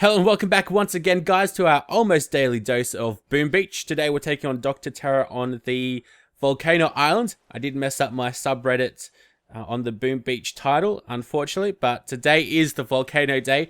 Hello and welcome back once again, guys, to our almost daily dose of Boom Beach. Today we're taking on Dr. Terror on the Volcano Island. I did mess up my subreddit on the Boom Beach title, unfortunately, but today is the Volcano day.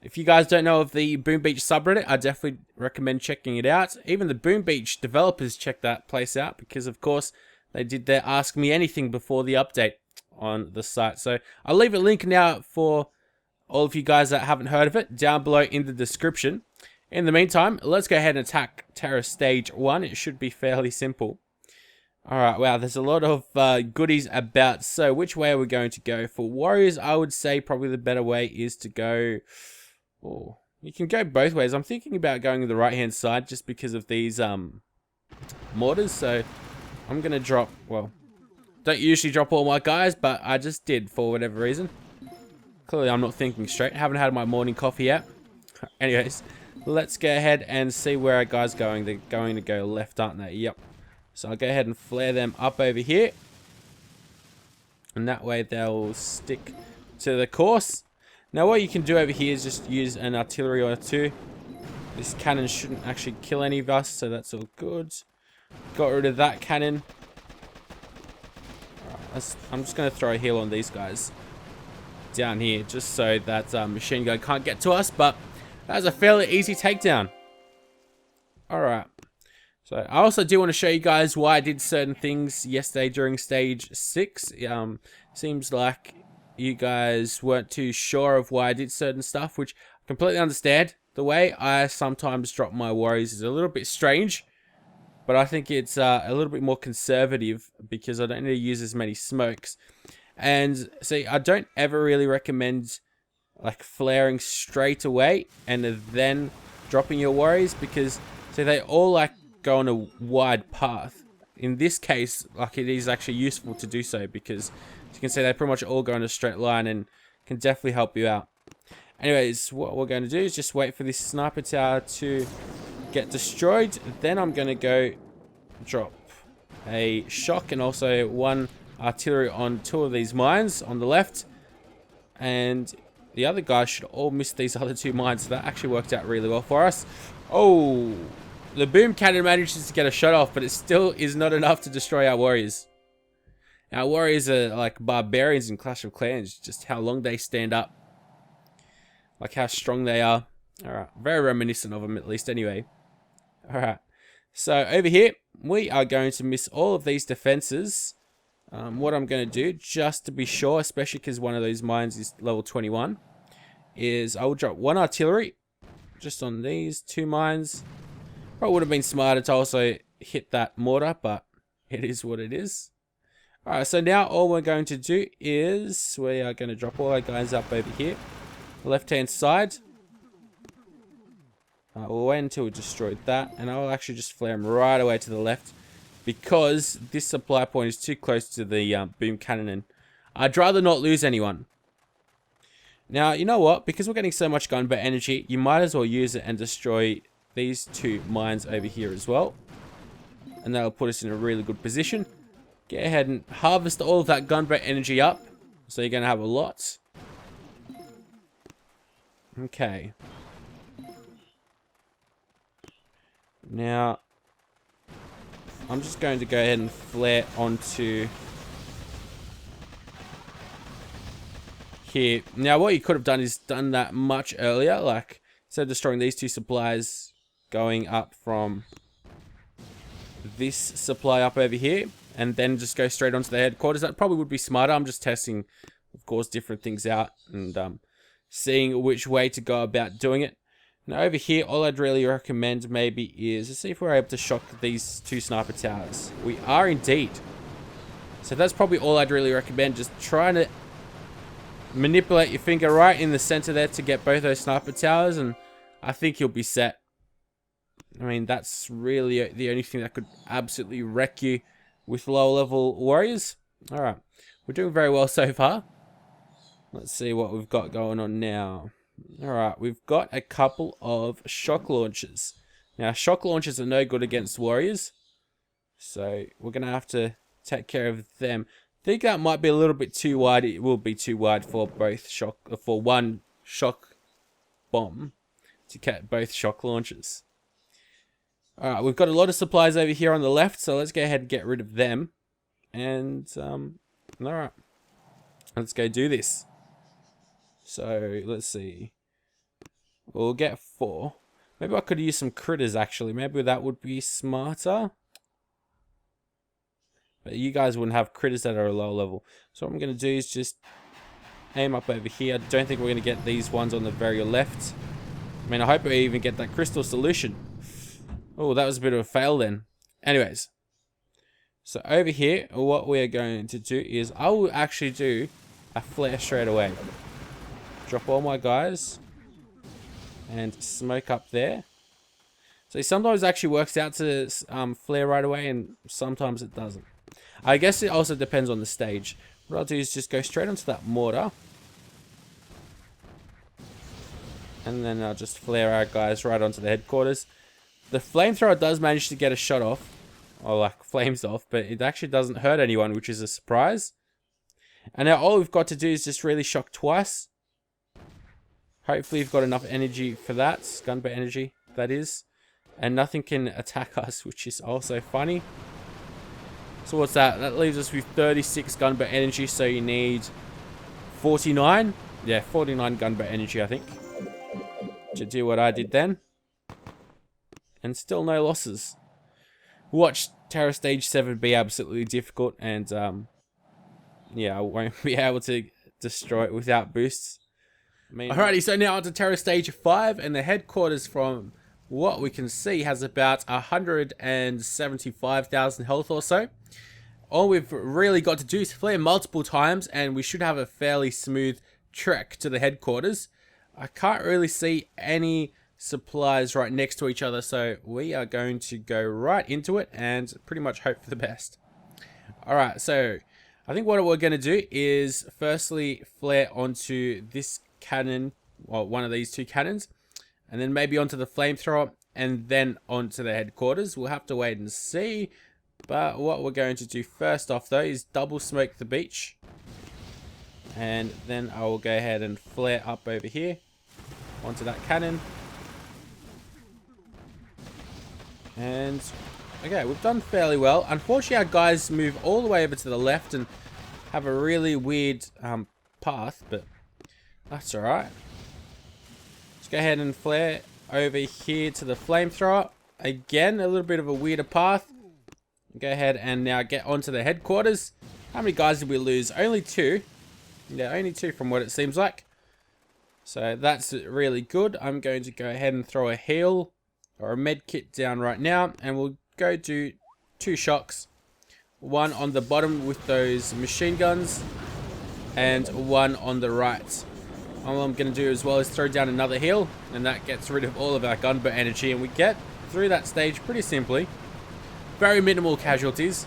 If you guys don't know of the Boom Beach subreddit, I definitely recommend checking it out. Even the Boom Beach developers check that place out because, of course, they did their Ask Me Anything before the update on the site. So I'll leave a link now for all of you guys that haven't heard of it down below in the description. In the meantime, let's go ahead and attack Terror Stage 1. It should be fairly simple. Alright, wow, there's a lot of goodies about. So which way are we going to go? For Warriors, I would say probably the better way is to go... Oh, you can go both ways. I'm thinking about going to the right-hand side just because of these mortars. So I'm going to drop... Well, don't usually drop all my guys, but I just did for whatever reason. Clearly, I'm not thinking straight. Haven't had my morning coffee yet. Anyways, let's go ahead and see where our guys going. They're going to go left, aren't they? Yep. So I'll go ahead and flare them up over here. And that way they'll stick to the course. Now what you can do over here is just use an artillery or two. This cannon shouldn't actually kill any of us, so that's all good. Got rid of that cannon. Alright, I'm just going to throw a heal on these guys down here, just so that machine gun can't get to us, but that was a fairly easy takedown. Alright, so I also do want to show you guys why I did certain things yesterday during stage 6. Seems like you guys weren't too sure of why I did certain stuff, which I completely understand. The way I sometimes drop my warriors is a little bit strange, but I think it's a little bit more conservative because I don't need to use as many smokes. And see, I don't ever really recommend like flaring straight away and then dropping your warriors, because see, they all like go on a wide path. In this case, like, it is actually useful to do so because as you can see, they pretty much all go in a straight line and can definitely help you out. Anyways, what we're going to do is just wait for this sniper tower to get destroyed. Then I'm going to go drop a shock and also one artillery on 2 of these mines on the left, and the other guys should all miss these other 2 mines, so that actually worked out really well for us. Oh, the boom cannon manages to get a shot off, but it still is not enough to destroy our warriors. Our warriors are like barbarians in Clash of Clans, just how long they stand up, like how strong they are. Alright, very reminiscent of them at least anyway. Alright, so over here we are going to miss all of these defenses. What I'm going to do, just to be sure, especially because one of those mines is level 21, is I will drop 1 artillery just on these 2 mines. Probably would have been smarter to also hit that mortar, but it is what it is. Alright, so now all we're going to do is we are going to drop all our guys up over here, left-hand side. We'll wait until we destroyed that, and I'll actually just flare them right away to the left, because this supply point is too close to the boom cannon, and I'd rather not lose anyone. Now, you know what? Because we're getting so much gunboat energy, you might as well use it and destroy these 2 mines over here as well. And that'll put us in a really good position. Get ahead and harvest all of that gunboat energy up. So you're going to have a lot. Okay. Now, I'm just going to go ahead and flare onto here. Now, what you could have done is done that much earlier. Like, instead of destroying these 2 supplies, going up from this supply up over here, and then just go straight onto the headquarters. That probably would be smarter. I'm just testing, of course, different things out and seeing which way to go about doing it. Now over here, all I'd really recommend maybe is to see if we're able to shock these 2 sniper towers. We are indeed. So that's probably all I'd really recommend. Just trying to manipulate your finger right in the center there to get both those sniper towers, and I think you'll be set. I mean, that's really the only thing that could absolutely wreck you with low level warriors. Alright, we're doing very well so far. Let's see what we've got going on now. Alright, we've got a couple of shock launchers. Now, shock launchers are no good against warriors, so we're going to have to take care of them. I think that might be a little bit too wide. It will be too wide for both shock, for one shock bomb. to get both shock launchers. Alright, we've got a lot of supplies over here on the left, so let's go ahead and get rid of them. And, alright. Let's go do this. So, let's see. We'll get 4. Maybe I could use some critters, actually. Maybe that would be smarter. But you guys wouldn't have critters that are a low level. So what I'm going to do is just aim up over here. I don't think we're going to get these ones on the very left. I mean, I hope we even get that crystal solution. Oh, that was a bit of a fail then. Anyways. So over here, what we're going to do is I will actually do a flare straight away. Drop all my guys. And smoke up there. So sometimes it actually works out to flare right away, and sometimes it doesn't. I guess it also depends on the stage. What I'll do is just go straight onto that mortar. And then I'll just flare our guys right onto the headquarters. The flamethrower does manage to get a shot off. Or like flames off, but it actually doesn't hurt anyone, which is a surprise. And now all we've got to do is just really shock twice. Hopefully you've got enough energy for that. Gunboat energy, that is. And nothing can attack us, which is also funny. So what's that? That leaves us with 36 gunboat energy, so you need 49. Yeah, 49 gunboat energy, I think. To do what I did then. And still no losses. Watch Terror Stage 7 be absolutely difficult, and yeah, I won't be able to destroy it without boosts. Alrighty, so now on to Terror Stage 5, and the headquarters, from what we can see, has about 175,000 health or so. All we've really got to do is flare multiple times, and we should have a fairly smooth trek to the headquarters. I can't really see any supplies right next to each other, so we are going to go right into it and pretty much hope for the best. Alright, so I think what we're going to do is firstly flare onto this cannon, well, one of these two cannons, and then maybe onto the flamethrower, and then onto the headquarters. We'll have to wait and see, but what we're going to do first off though is double smoke the beach, and then I will go ahead and flare up over here onto that cannon. And okay, we've done fairly well. Unfortunately, our guys move all the way over to the left and have a really weird path, but that's alright. Let's go ahead and flare over here to the flamethrower. Again, a little bit of a weirder path. Go ahead and now get onto the headquarters. How many guys did we lose? Only 2. Yeah, only 2 from what it seems like. So that's really good. I'm going to go ahead and throw a heal or a med kit down right now, and we'll go do 2 shocks. One on the bottom with those machine guns, and one on the right. All I'm going to do as well is throw down another heal, and that gets rid of all of our gunboat energy, and we get through that stage pretty simply. Very minimal casualties,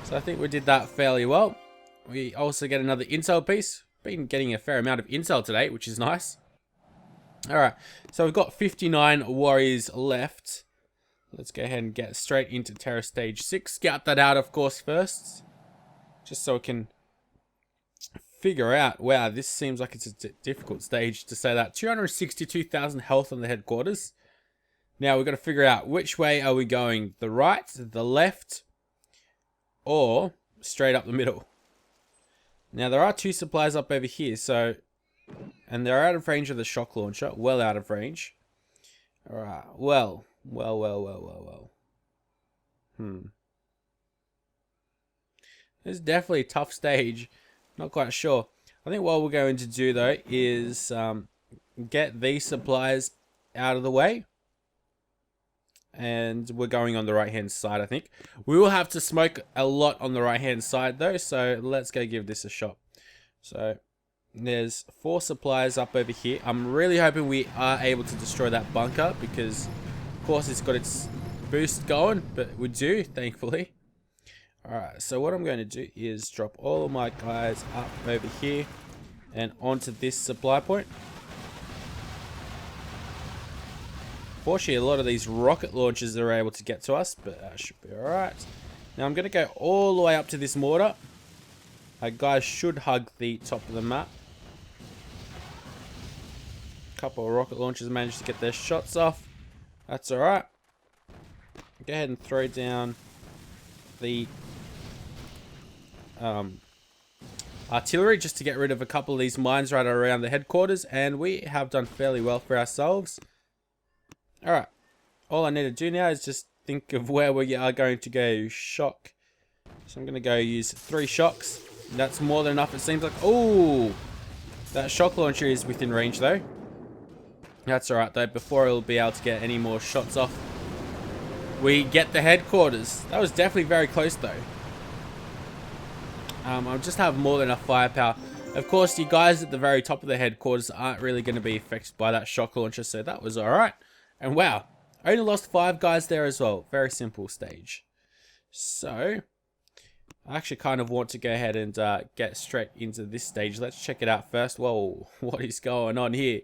so I think we did that fairly well. We also get another intel piece. Been getting a fair amount of intel today, which is nice. Alright, so we've got 59 warriors left. Let's go ahead and get straight into Terror Stage 6. Scout that out, of course, first. Just so we can figure out, wow, this seems like it's a difficult stage to say that. 262,000 health on the headquarters. Now we've got to figure out which way are we going. The right, the left, or straight up the middle. Now there are 2 supplies up over here, so, and they're out of range of the shock launcher. Well out of range. Alright, well. This is definitely a tough stage. Not quite sure. I think what we're going to do though is get these supplies out of the way. And we're going on the right hand side, I think. We will have to smoke a lot on the right hand side though, so let's go give this a shot. So there's 4 supplies up over here. I'm really hoping we are able to destroy that bunker, because of course it's got its boost going, but we do, thankfully. Alright, so what I'm going to do is drop all of my guys up over here and onto this supply point. Fortunately, a lot of these rocket launchers are able to get to us, but that should be alright. Now I'm going to go all the way up to this mortar. Our guys should hug the top of the map. A couple of rocket launchers managed to get their shots off. That's alright. Go ahead and throw down the artillery just to get rid of a couple of these mines right around the headquarters, and we have done fairly well for ourselves. Alright, all I need to do now is just think of where we are going to go shock. So I'm going to go use 3 shocks. That's more than enough, it seems like. Oh, that shock launcher is within range though. That's alright though, before it'll be able to get any more shots off, we get the headquarters. That was definitely very close though. I just have more than enough firepower. Of course, you guys at the very top of the headquarters aren't really going to be affected by that shock launcher, so that was alright. And wow, I only lost 5 guys there as well. Very simple stage. So, I actually kind of want to go ahead and get straight into this stage. Let's check it out first. Whoa, what is going on here?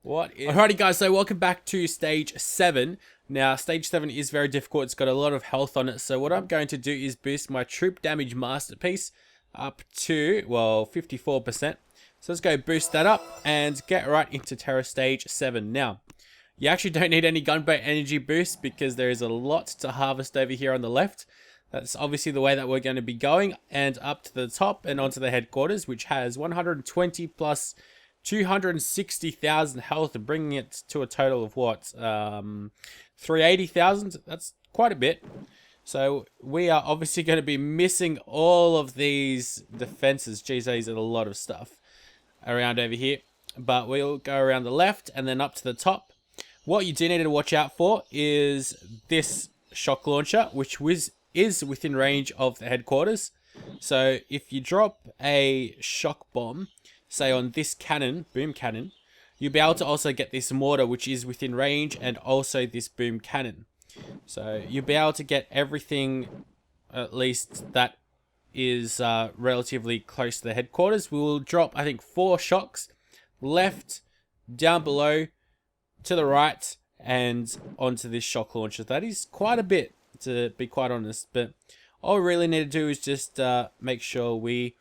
Alrighty guys, so welcome back to stage 7. Now, stage 7 is very difficult. It's got a lot of health on it. So what I'm going to do is boost my troop damage masterpiece up to, well, 54%. So let's go boost that up and get right into Terror stage 7. Now, you actually don't need any gunboat energy boost because there is a lot to harvest over here on the left. That's obviously the way that we're going to be going, and up to the top and onto the headquarters, which has 120 plus 260,000 health, bringing it to a total of what, 380,000. That's quite a bit. So we are obviously going to be missing all of these defenses. Geez, these are a lot of stuff around over here, but we'll go around the left and then up to the top. What you do need to watch out for is this shock launcher, which is within range of the headquarters. So if you drop a shock bomb, say on this cannon, boom cannon, you'll be able to also get this mortar, which is within range, and also this boom cannon. So you'll be able to get everything, at least that is relatively close to the headquarters. We will drop, I think, 4 shocks, left, down below, to the right, and onto this shock launcher. That is quite a bit, to be quite honest, but all we really need to do is just make sure we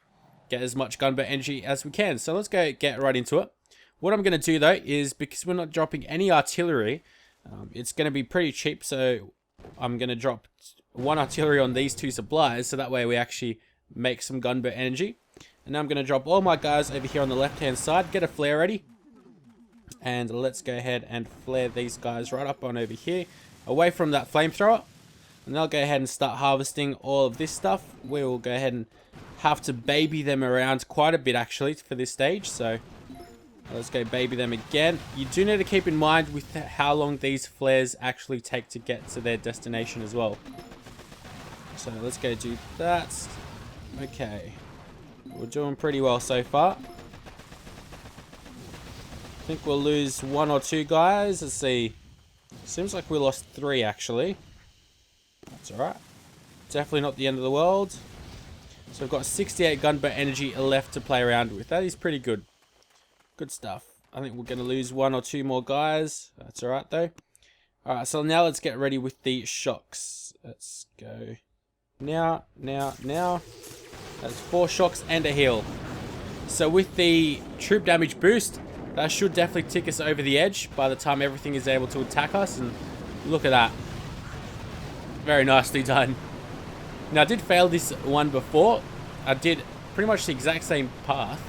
get as much gunboat energy as we can. So let's go get right into it. What I'm going to do though is, because we're not dropping any artillery, it's going to be pretty cheap. So I'm going to drop 1 artillery on these 2 supplies, so that way we actually make some gunboat energy. And now I'm going to drop all my guys over here on the left hand side, get a flare ready, and let's go ahead and flare these guys right up on over here, away from that flamethrower. And I'll go ahead and start harvesting all of this stuff. We will go ahead and have to baby them around quite a bit actually for this stage. So let's go baby them again. You do need to keep in mind with how long these flares actually take to get to their destination as well. So let's go do that. Okay. We're doing pretty well so far. I think we'll lose 1 or 2 guys. Let's see. Seems like we lost 3 actually. That's alright. Definitely not the end of the world. So we've got 68 gunboat energy left to play around with. That is pretty good. Good stuff. I think we're going to lose 1 or 2 more guys. That's alright though. Alright, so now let's get ready with the shocks. Let's go. Now. That's 4 shocks and a heal. So with the troop damage boost, that should definitely tick us over the edge by the time everything is able to attack us. And look at that. Very nicely done. Now, I did fail this one before. I did pretty much the exact same path.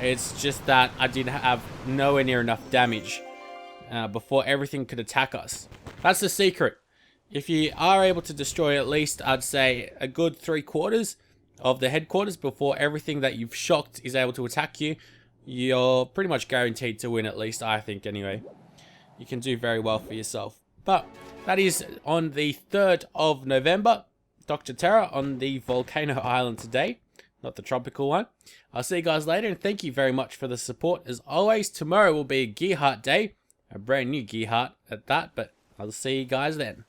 It's just that I did have nowhere near enough damage before everything could attack us. That's the secret. If you are able to destroy at least, I'd say, a good 3/4 of the headquarters before everything that you've shocked is able to attack you, you're pretty much guaranteed to win, at least I think anyway. You can do very well for yourself. But that is on the 3rd of November. Dr. Terror on the Volcano Island today, not the tropical one. I'll see you guys later, and thank you very much for the support. As always, tomorrow will be a Gear Heart day, a brand new Gear Heart at that, but I'll see you guys then.